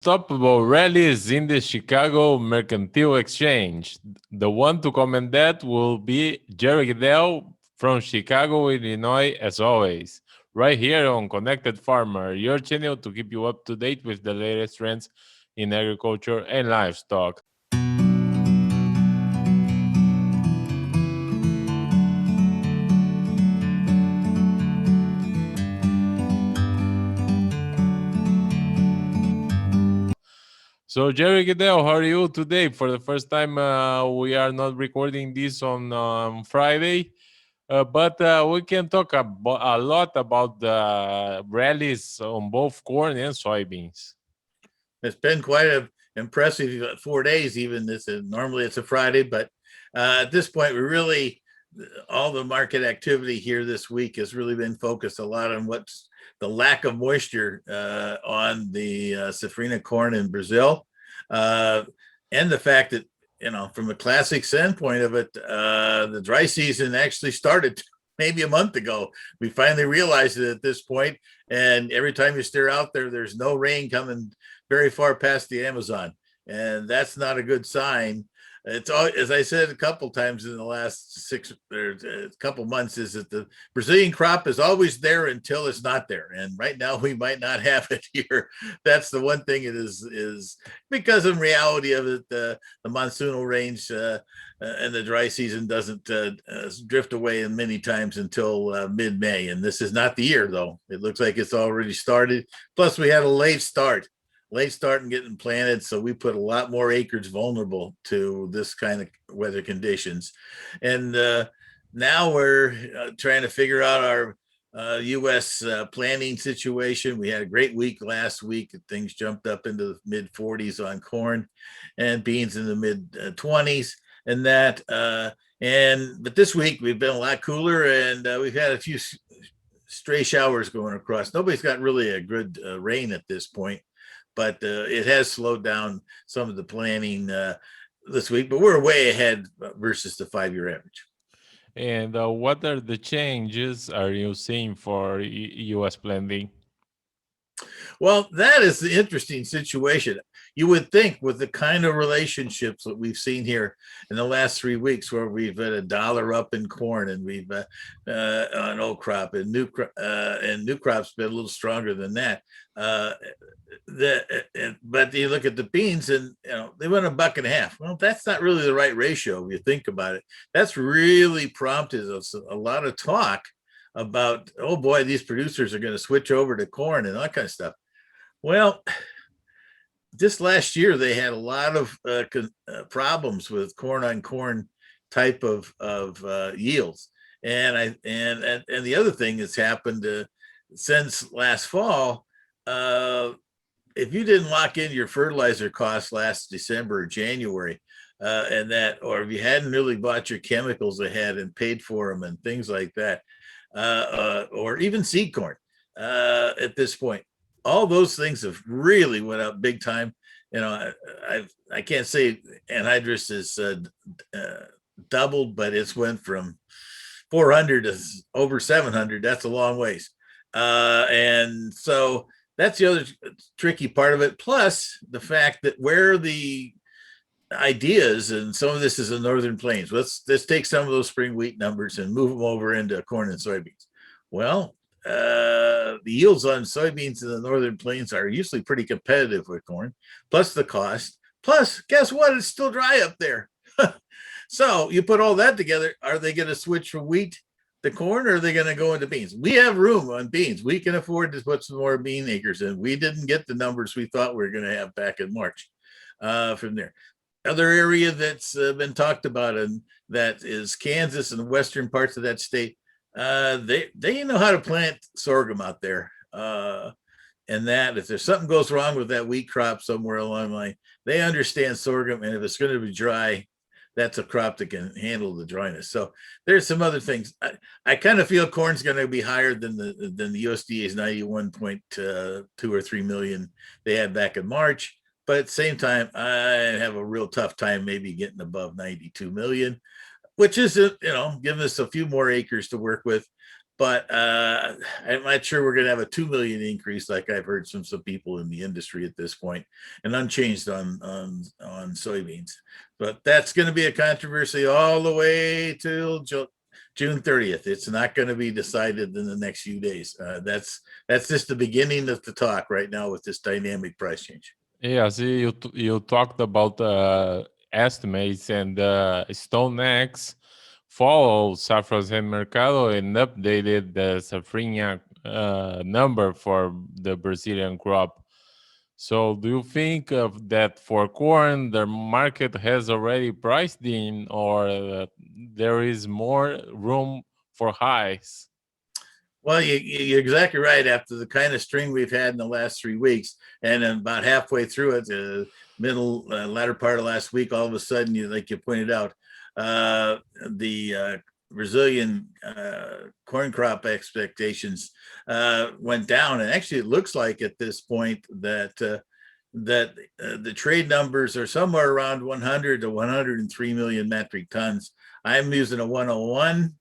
Unstoppable rallies in the Chicago Mercantile Exchange. The one to comment that will be Jerry Gidel from Chicago, Illinois, as always. Right here on Connected Farmer, your channel to keep you up to date with the latest trends in agriculture and livestock. So, Jerry Gidel, how are you today? For the first time, we are not recording this on Friday, but we can talk a lot about the rallies on both corn and soybeans. It's been quite an impressive 4 days. Even this normally it's a Friday, but at this point, we really all the market activity here this week has really been focused a lot on what's the lack of moisture on the safrinha corn in Brazil, and the fact that from a classic standpoint of it, the dry season actually started maybe a month ago. We finally realized it at this point, and every time you stare out there, there's no rain coming very far past the Amazon, and that's not a good sign. It's all, as I said a couple times in the last six or a couple months, is that the Brazilian crop is always there until it's not there, and right now we might not have it here. That's the one thing. It is because in reality of it, the monsoonal range and the dry season doesn't drift away in many times until mid-May, and this is not the year though. It looks like it's already started. Plus, we had a late start and getting planted, so we put a lot more acres vulnerable to this kind of weather conditions. And now we're trying to figure out our U.S. planting situation. We had a great week last week. Things jumped up into the mid 40s on corn, and beans in the mid 20s, and that. But this week we've been a lot cooler, and we've had a few stray showers going across. Nobody's got really a good rain at this point, but it has slowed down some of the planting this week, but we're way ahead versus the 5-year average. And what are the changes are you seeing for U.S. planting? Well, that is the interesting situation. You would think with the kind of relationships that we've seen here in the last 3 weeks, where we've had $1 up in corn, and we've on old crop, and new crop's been a little stronger than that. But you look at the beans, and they went $1.50. Well, that's not really the right ratio if you think about it. That's really prompted us a lot of talk about, oh boy, these producers are going to switch over to corn and that kind of stuff. Well, this last year they had a lot of problems with corn on corn type of yields, and the other thing that's happened since last fall, if you didn't lock in your fertilizer costs last December or January, or if you hadn't really bought your chemicals ahead and paid for them and things like that, or even seed corn at this point, all those things have really went up big time. I can't say anhydrous is doubled, but it's went from 400 to over 700. That's a long ways, and so that's the other tricky part of it. Plus the fact that where the ideas, and some of this is the northern plains. Let's take some of those spring wheat numbers and move them over into corn and soybeans. Well, the yields on soybeans in the northern plains are usually pretty competitive with corn, plus the cost. Plus, guess what? It's still dry up there. So you put all that together. Are they going to switch from wheat to corn, or are they going to go into beans? We have room on beans. We can afford to put some more bean acres in. We didn't get the numbers we thought we were going to have back in March from there. Other area that's been talked about, and that is Kansas and the western parts of that state. They know how to plant sorghum out there, and that if there's something goes wrong with that wheat crop somewhere along the line, they understand sorghum, and if it's going to be dry, that's a crop that can handle the dryness. So there's some other things. I kind of feel corn's going to be higher than the USDA's 91.2 or 3 million they had back in March. But at the same time, I have a real tough time maybe getting above 92 million, which is, giving us a few more acres to work with. but I'm not sure we're going to have a 2 million increase like I've heard from some people in the industry at this point, and unchanged on soybeans. But that's going to be a controversy all the way till June 30th. It's not going to be decided in the next few days. That's just the beginning of the talk right now with this dynamic price change. Yeah, see, you talked about estimates, and StoneX follows Safras and Mercado and updated the Safrinha number for the Brazilian crop. So do you think of that for corn, the market has already priced in, or there is more room for highs? Well, you're exactly right. After the kind of string we've had in the last 3 weeks, and then about halfway through it, the latter part of last week, all of a sudden, like you pointed out, the Brazilian corn crop expectations went down, and actually, it looks like at this point that the trade numbers are somewhere around 100 to 103 million metric tons. I'm using a 101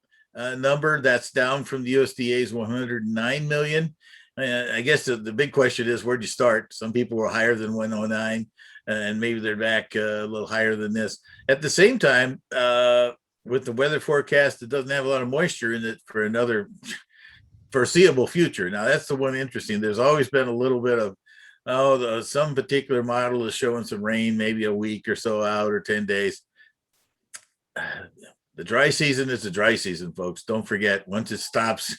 number. That's down from the USDA's 109 million. I guess the big question is, where'd you start? Some people were higher than 109, and maybe they're back a little higher than this. At the same time, with the weather forecast, it doesn't have a lot of moisture in it for another foreseeable future. Now, that's the one interesting. There's always been a little bit of, some particular model is showing some rain, maybe a week or so out, or 10 days. The dry season is the dry season, folks. Don't forget, once it stops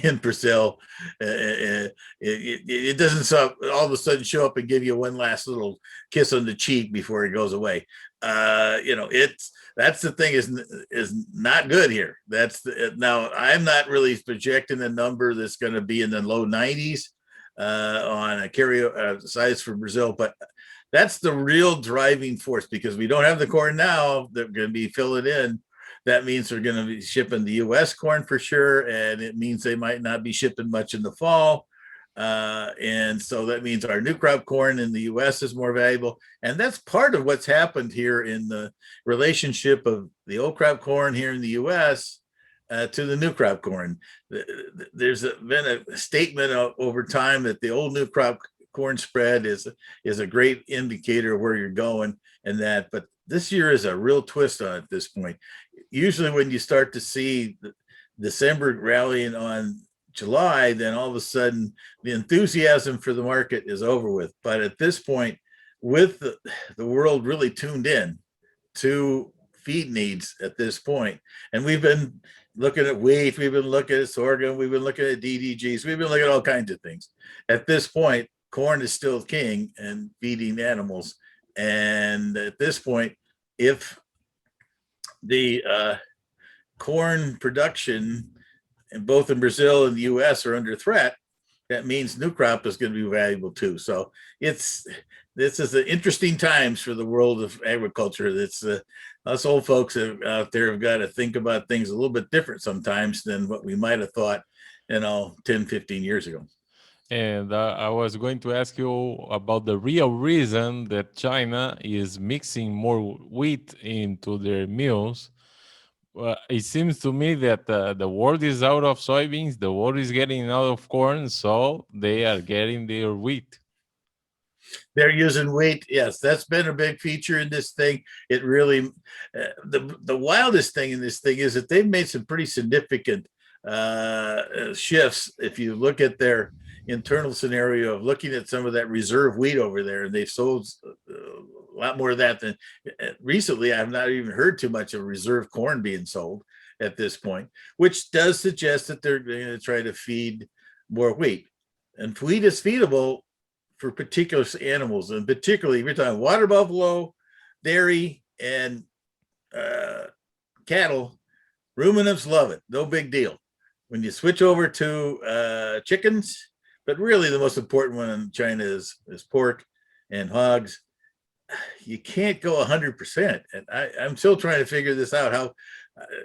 in Brazil, it doesn't all of a sudden show up and give you one last little kiss on the cheek before it goes away. That's the thing is not good here. Now I'm not really projecting a number that's going to be in the low 90s on a carry size for Brazil, but that's the real driving force, because we don't have the corn now. They're going to be filling in. That means they're going to be shipping the U.S. corn for sure, and it means they might not be shipping much in the fall. And so that means our new crop corn in the U.S. is more valuable. And that's part of what's happened here in the relationship of the old crop corn here in the U.S. To the new crop corn. There's been a statement over time that the old new crop corn spread is a great indicator of where you're going, and that, but this year is a real twist on it at this point. Usually when you start to see December rallying on July, then all of a sudden the enthusiasm for the market is over with. But at this point, with the world really tuned in to feed needs at this point, and we've been looking at wheat, we've been looking at sorghum, we've been looking at DDGs, we've been looking at all kinds of things. At this point, corn is still king and feeding animals. And at this point, if the corn production both in Brazil and the US are under threat, that means new crop is going to be valuable too. So this is the interesting times for the world of agriculture. That's us old folks out there have got to think about things a little bit different sometimes than what we might have thought, 10, 15 years ago. And I was going to ask you about the real reason that China is mixing more wheat into their meals. It seems to me that the world is out of soybeans, the world is getting out of corn, so they are getting their wheat. They're using wheat. Yes, that's been a big feature in this thing. It really, the wildest thing in this thing is that they've made some pretty significant shifts. If you look at their internal scenario of looking at some of that reserve wheat over there, and they've sold a lot more of that than recently. I've not even heard too much of reserve corn being sold at this point, which does suggest that they're going to try to feed more wheat. And wheat is feedable for particular animals, and particularly if you're talking water buffalo, dairy, and cattle. Ruminants love it, no big deal. When you switch over to chickens, but really the most important one in China is pork and hogs. You can't go 100%. And I'm still trying to figure this out, how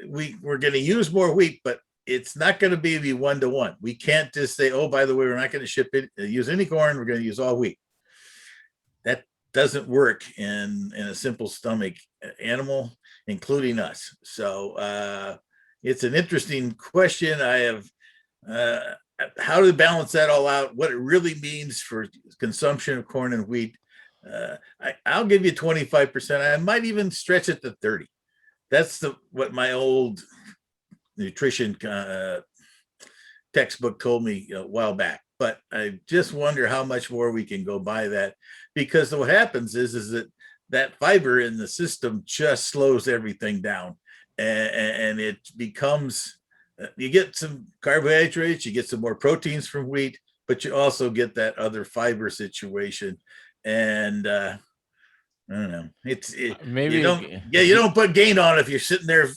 we're going to use more wheat, but it's not going to be 1-to-1. We can't just say, oh, by the way, we're not going to use any corn. We're going to use all wheat. That doesn't work in a simple stomach animal, including us. So it's an interesting question. I have how to balance that all out, what it really means for consumption of corn and wheat. I'll give you 25%. I might even stretch it to 30. That's what my old nutrition textbook told me a while back. But I just wonder how much more we can go by that, because what happens is that fiber in the system just slows everything down, and it becomes, you get some carbohydrates, you get some more proteins from wheat, but you also get that other fiber situation. And I don't know. Maybe you don't put gain on if you're sitting there,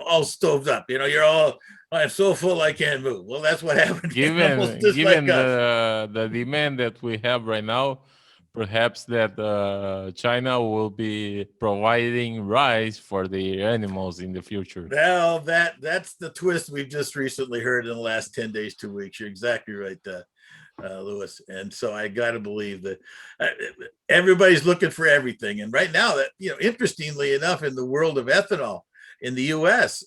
all stoved up. You're all, I'm so full I can't move. Well, that's what happened. given Like the demand that we have right now, perhaps that China will be providing rice for the animals in the future. Well, that's the twist we've just recently heard in the last 10 days, 2 weeks. You're exactly right, Lewis. And so I got to believe that everybody's looking for everything. And right now, that, interestingly enough, in the world of ethanol in the U.S.,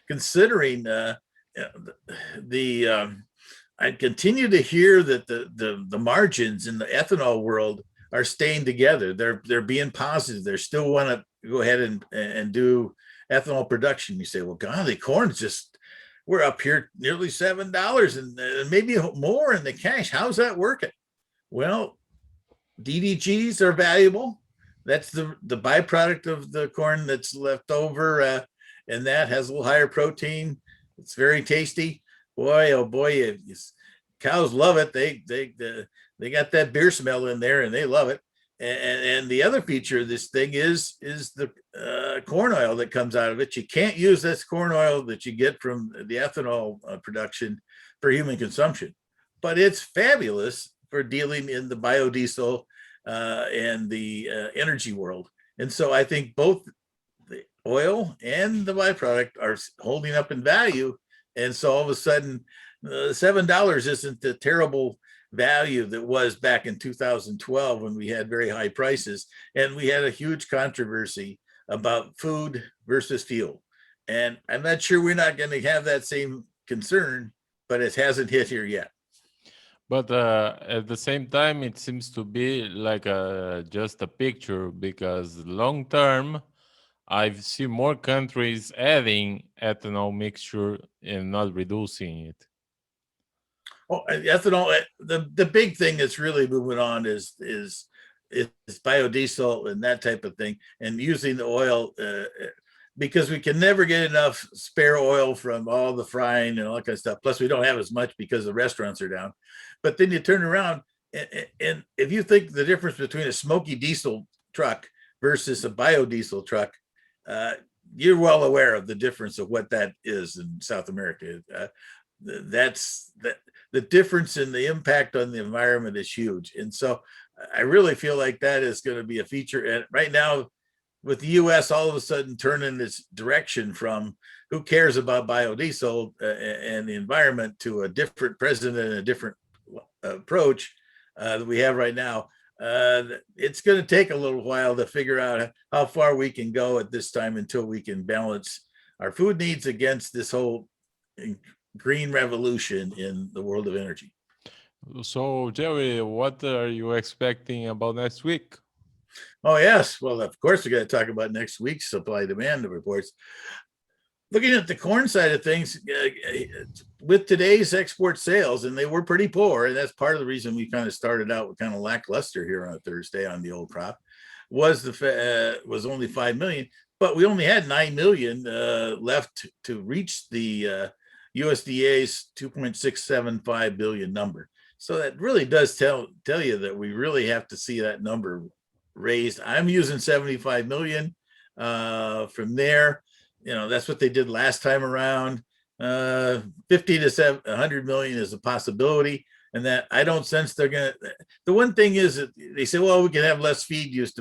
considering I continue to hear that the margins in the ethanol world are staying together. They're being positive. They still want to go ahead and do ethanol production. You say, well, golly, corn's just, we're up here nearly $7 and maybe more in the cash. How's that working? Well, DDGs are valuable. That's the byproduct of the corn that's left over, and that has a little higher protein. It's very tasty. Boy, oh boy, cows love it. They got that beer smell in there, and they love it. And the other feature of this thing is the corn oil that comes out of it. You can't use this corn oil that you get from the ethanol production for human consumption, but it's fabulous for dealing in the biodiesel and the energy world. And so I think both the oil and the byproduct are holding up in value. And so all of a sudden, $7 isn't the terrible value that was back in 2012 when we had very high prices, and we had a huge controversy about food versus fuel. And I'm not sure we're not going to have that same concern, but it hasn't hit here yet. But at the same time, it seems to be like just a picture, because long term, I've seen more countries adding ethanol mixture and not reducing it. Oh, ethanol. The big thing that's really moving on is biodiesel and that type of thing, and using the oil because we can never get enough spare oil from all the frying and all that kind of stuff. Plus, we don't have as much because the restaurants are down. But then you turn around, and if you think the difference between a smoky diesel truck versus a biodiesel truck, you're well aware of the difference of what that is in South America. That's the difference in the impact on the environment is huge. And so I really feel like that is going to be a feature. And right now, with the US all of a sudden turning its direction from who cares about biodiesel and the environment to a different president and a different approach that we have right now, it's going to take a little while to figure out how far we can go at this time until we can balance our food needs against this whole green revolution in the world of energy. So, Jerry, what are you expecting about next week? Oh, yes. Well, of course, we're going to talk about next week's supply demand reports. Looking at the corn side of things, with today's export sales, and they were pretty poor, and that's part of the reason we kind of started out with kind of lackluster here on a Thursday on the old crop, was only 5 million, but we only had 9 million left to reach the USDA's 2.675 billion number. So that really does tell you that we really have to see that number raised. I'm using 75 million from there. That's what they did last time around. 50 to 100 million is a possibility, and that I don't sense they're gonna. The one thing is that they say, well, we can have less feed use,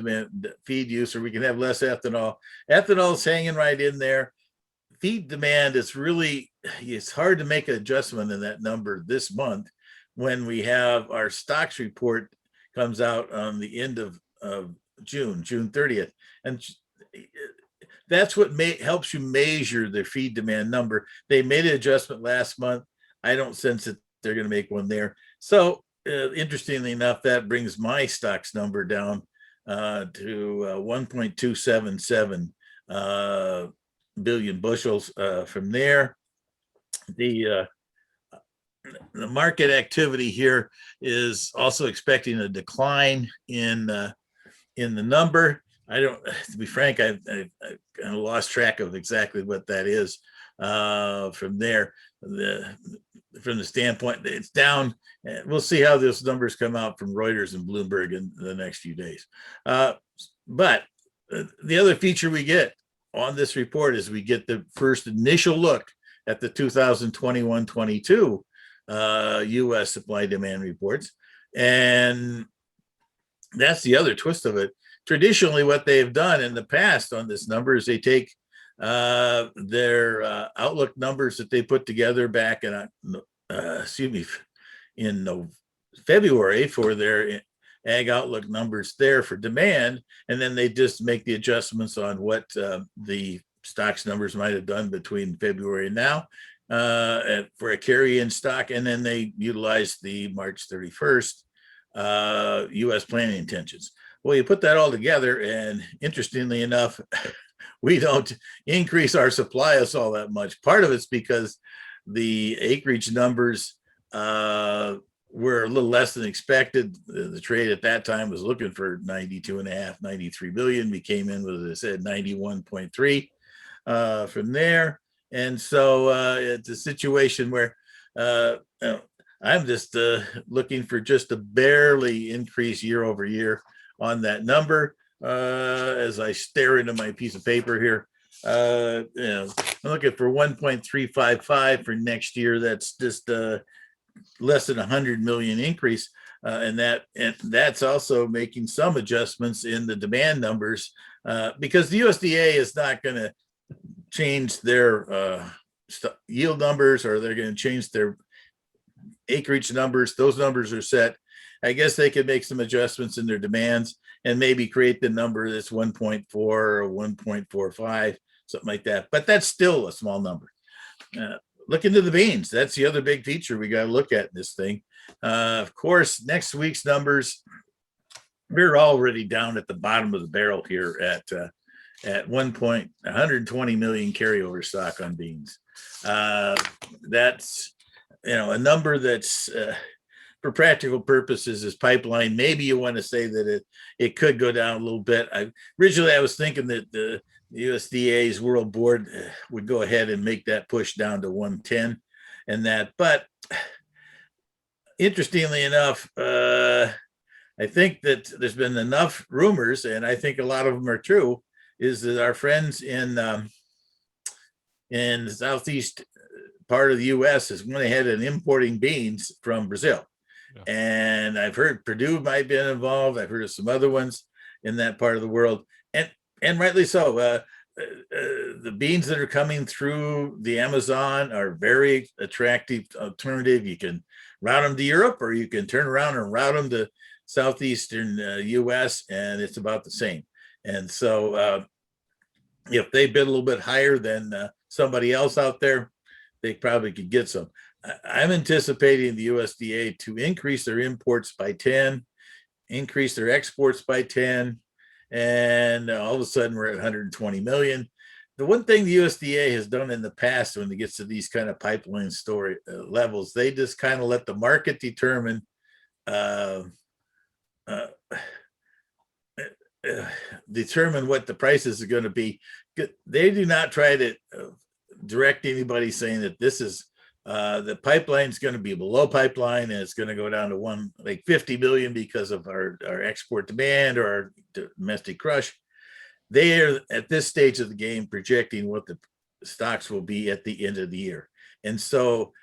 or we can have less ethanol. Ethanol's hanging right in there. Feed demand is really, it's hard to make an adjustment in that number this month when we have our stocks report comes out on the end of June 30th. And that's what helps you measure the feed demand number. They made an adjustment last month. I don't sense that they're going to make one there. So interestingly enough, that brings my stocks number down to 1.277 billion bushels. From there, the market activity here is also expecting a decline in the number. I don't, to be frank, I kind of lost track of exactly what that is. From there, from the standpoint, it's down. We'll see how those numbers come out from Reuters and Bloomberg in the next few days. But the other feature we get on this report is we get the first initial look at the 2021-22 U.S. supply demand reports. And that's the other twist of it. Traditionally, what they've done in the past on this number is they take their outlook numbers that they put together back in, in February for their ag outlook numbers there for demand, and then they just make the adjustments on what the stocks numbers might have done between February and now for a carry-in stock, and then they utilize the March 31st U.S. planning intentions. Well, you put that all together, and interestingly enough, we don't increase our supply all that much. Part of it's because the acreage numbers were a little less than expected. The trade at that time was looking for 92.5, 93 billion. We came in with, as I said, 91.3 from there. And so it's a situation where I'm just looking for just a barely increase year over year on that number. As I stare into my piece of paper here, I'm looking for 1.355 for next year. That's just less than 100 million increase, and that's also making some adjustments in the demand numbers because the USDA is not going to change their yield numbers, or they're going to change their acreage numbers. Those numbers are set. I guess they could make some adjustments in their demands and maybe create the number that's 1.4 or 1.45, something like that. But that's still a small number. Look into the beans. That's the other big feature we got to look at in this thing. Of course, next week's numbers, we're already down at the bottom of the barrel here at 120 million carryover stock on beans. That's a number that's for practical purposes is pipeline. Maybe you want to say that it could go down a little bit. Originally I was thinking that the USDA's World Board would go ahead and make that push down to 110 and that. But interestingly enough, I think that there's been enough rumors, and I think a lot of them are true, is that our friends in the southeast part of the U.S. has went ahead and importing beans from Brazil. Yeah. And I've heard Purdue might be involved. I've heard of some other ones in that part of the world, and rightly so. The beans that are coming through the Amazon are very attractive alternative. You can route them to Europe, or you can turn around and route them to southeastern U.S., and it's about the same. And so if they bid a little bit higher than somebody else out there, they probably could get some. I'm anticipating the USDA to increase their imports by 10, increase their exports by 10, and all of a sudden we're at 120 million. The one thing the USDA has done in the past when it gets to these kind of pipeline story levels, they just kind of let the market determine what the prices are going to be. They do not try to direct anybody saying that this is the pipeline is going to be below pipeline and it's going to go down to 50 million because of our export demand or our domestic crush. They are at this stage of the game projecting what the stocks will be at the end of the year. And so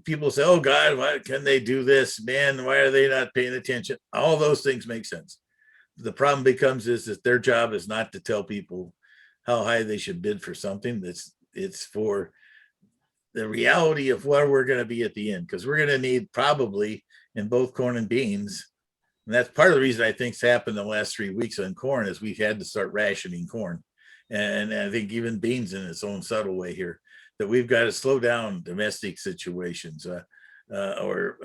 people say, oh God, why can they do this? Man, why are they not paying attention? All those things make sense. The problem becomes is that their job is not to tell people how high they should bid for something. It's for the reality of where we're going to be at the end, because we're going to need probably in both corn and beans. And that's part of the reason I think's happened the last 3 weeks on corn is we've had to start rationing corn. and I think even beans in its own subtle way here, that we've got to slow down domestic situations or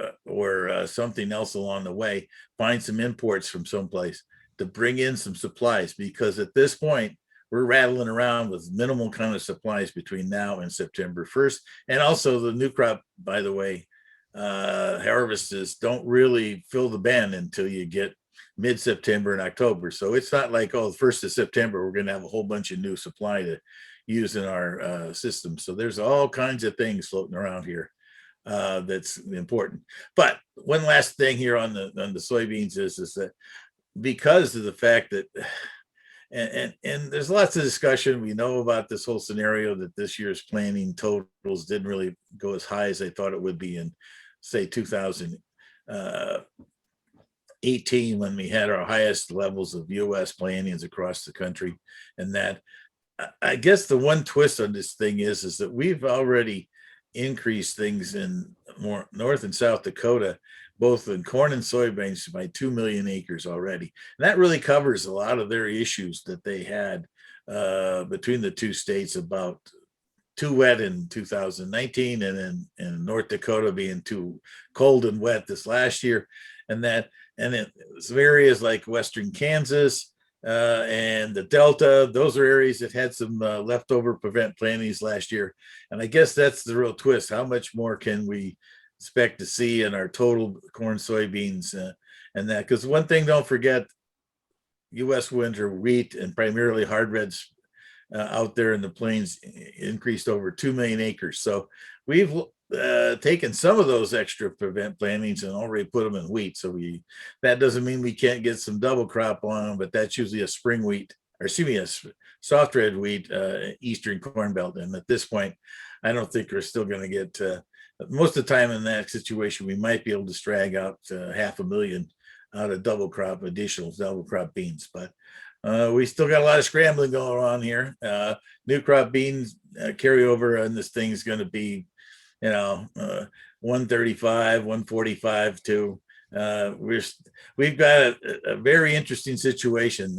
something else along the way, find some imports from someplace to bring in some supplies, because at this point, we're rattling around with minimal kind of supplies between now and September 1st. And also the new crop, by the way, harvests don't really fill the bin until you get mid-September and October. So it's not like, oh, the 1st of September, we're going to have a whole bunch of new supply to use in our system. So there's all kinds of things floating around here that's important. But one last thing here on the soybeans is that because of the fact that and there's lots of discussion. We know about this whole scenario that this year's planting totals didn't really go as high as they thought it would be in, say, 2018, when we had our highest levels of U.S. plantings across the country. And that, I guess the one twist on this thing is that we've already increased things in more North and South Dakota, both in corn and soybeans, by 2 million acres already. And that really covers a lot of their issues that they had between the two states about too wet in 2019, and then in North Dakota being too cold and wet this last year. And then some areas like Western Kansas and the Delta, those are areas that had some leftover prevent plantings last year. And I guess that's the real twist. How much more can we expect to see in our total corn, soybeans, and that? Because one thing, don't forget, U.S. winter wheat and primarily hard reds out there in the plains increased over 2 million acres. So we've taken some of those extra prevent plantings and already put them in wheat. So that doesn't mean we can't get some double crop on them, but that's usually a spring wheat, or excuse me, a soft red wheat, Eastern Corn Belt. And at this point, I don't think we're still going to get most of the time in that situation. We might be able to drag out 500,000 out of additional double crop beans, but we still got a lot of scrambling going on here. New crop beans carryover on this thing is going to be, 135, 145 too. We've got a very interesting situation.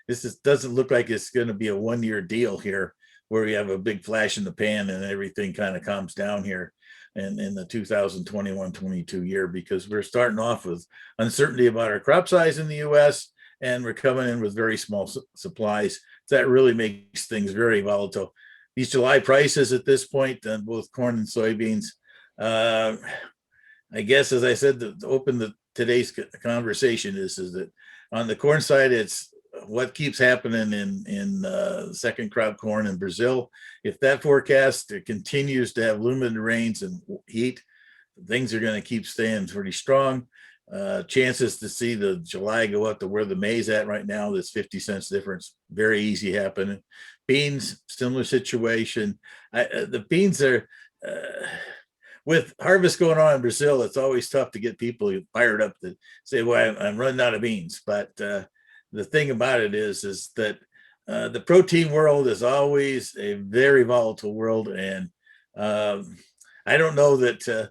This doesn't look like it's going to be a one-year deal here, where we have a big flash in the pan and everything kind of calms down here in the 2021-22 year, because we're starting off with uncertainty about our crop size in the U.S. and we're coming in with very small supplies. That really makes things very volatile. These July prices at this point on both corn and soybeans, I guess, as I said, to open today's conversation is that on the corn side, it's what keeps happening in second crop corn in Brazil. If that forecast continues to have limited rains and heat, things are going to keep staying pretty strong. Chances to see the July go up to where the May's at right now, that's 50 cents difference, very easy happening. Beans, similar situation. The beans are, with harvest going on in Brazil, it's always tough to get people fired up to say, well, I'm running out of beans. But the thing about it is that the protein world is always a very volatile world. And I don't know that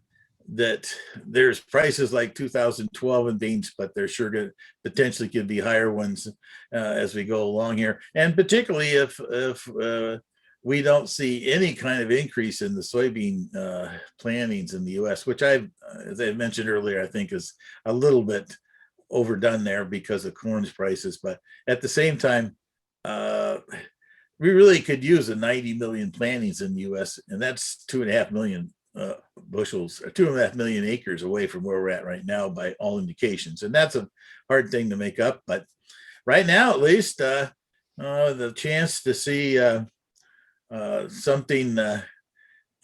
there's prices like 2012 in beans, but there sure could potentially could be higher ones as we go along here. And particularly if we don't see any kind of increase in the soybean plantings in the U.S., which as I mentioned earlier, I think is a little bit overdone there because of corn's prices. But at the same time, we really could use a 90 million plantings in the U.S., and that's 2.5 million bushels, or 2.5 million acres away from where we're at right now by all indications. And that's a hard thing to make up. But right now, at least, the chance to see something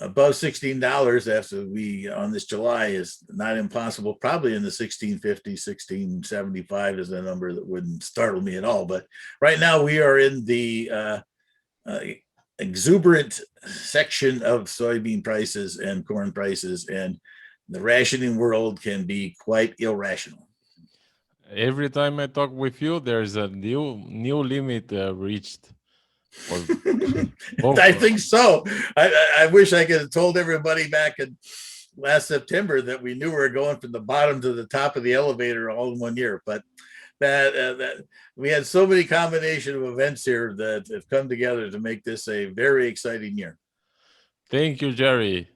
above $16 after on this July is not impossible. Probably in the 1650, 1675 is a number that wouldn't startle me at all. But right now we are in the exuberant section of soybean prices and corn prices, and the rationing world can be quite irrational. Every time I talk with you, there's a new limit reached. I think so. I wish I could have told everybody back in last September that we knew we were going from the bottom to the top of the elevator all in 1 year, but that we had so many combination of events here that have come together to make this a very exciting year. Thank you, Jerry.